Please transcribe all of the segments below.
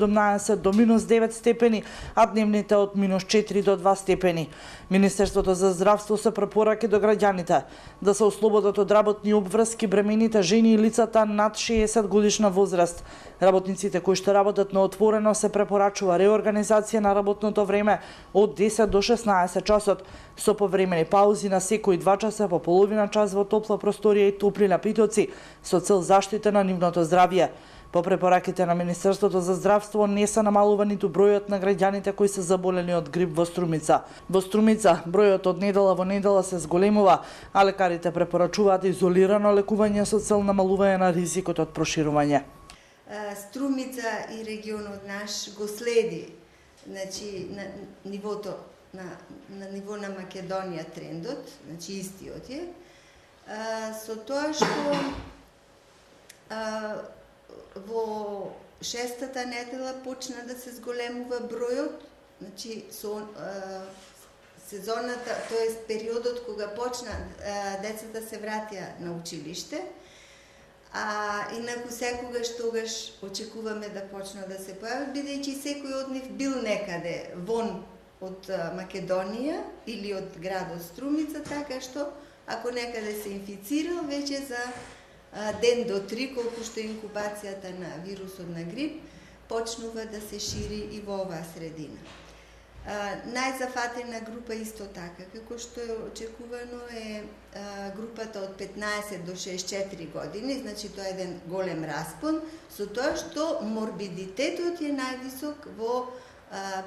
17 до -9 степени, а дневните од -4 до 2 степени. Министерството за здравство се препораќа до граѓаните да се ослободат од работни обврски бремените жени и лицата над 60 годишна возраст. Работниците кои што работат на отворено се препорачува реорганизација на работното време од 10 до 16 часот, со повремени паузи на секои 2 часа по половина час во топла просторија и топли напитоци, со цел заштита на нивното здравје. По препораките на Министерството за здравство не се намалува ниту бројот на граѓаните кои се заболени од грип во Струмица. Во Струмица бројот од недела во недела се зголемува, а лекарите препорачуваат изолирано лекување со цел намалување на ризикот од проширување. Струмица и регионот наш го следи, значи на нивото на ниво на Македонија трендот, значи истиот е, со тоа што во шестата недела почна да се зголемува бројот, значи со сезоната, тоест периодот кога почна децата се вратија на училиште, инаку секогаш тогаш очекуваме да почнат да се појават, бидејќи секој од нив бил некаде вон од Македонија или од градот Струмица, така што ако некаде се инфицирал, веќе за ден до 3, колку што инкубацијата на вирусот на грип, почнува да се шири и во оваа средина. Најзафатена група исто така, како што е очекувано, е групата од 15 до 64 години, значи тоа е еден голем распон, со тоа што морбидитетот е највисок во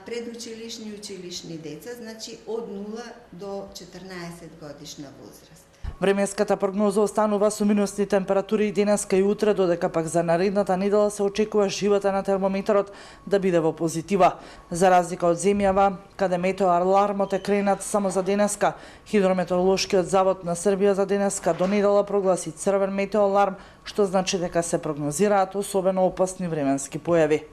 предучилишни и училишни деца, значи од 0 до 14 годишна возраст. Временската прогноза останува со минусни температури и денеска и утре, додека пак за наредната недела се очекува живата на термометарот да биде во позитива. За разлика од земјава, каде метеоалармот е кренат само за денеска, Хидрометеоролошкиот завод на Србија за денеска до недела прогласи црвен метеоаларм, што значи дека се прогнозираат особено опасни временски појави.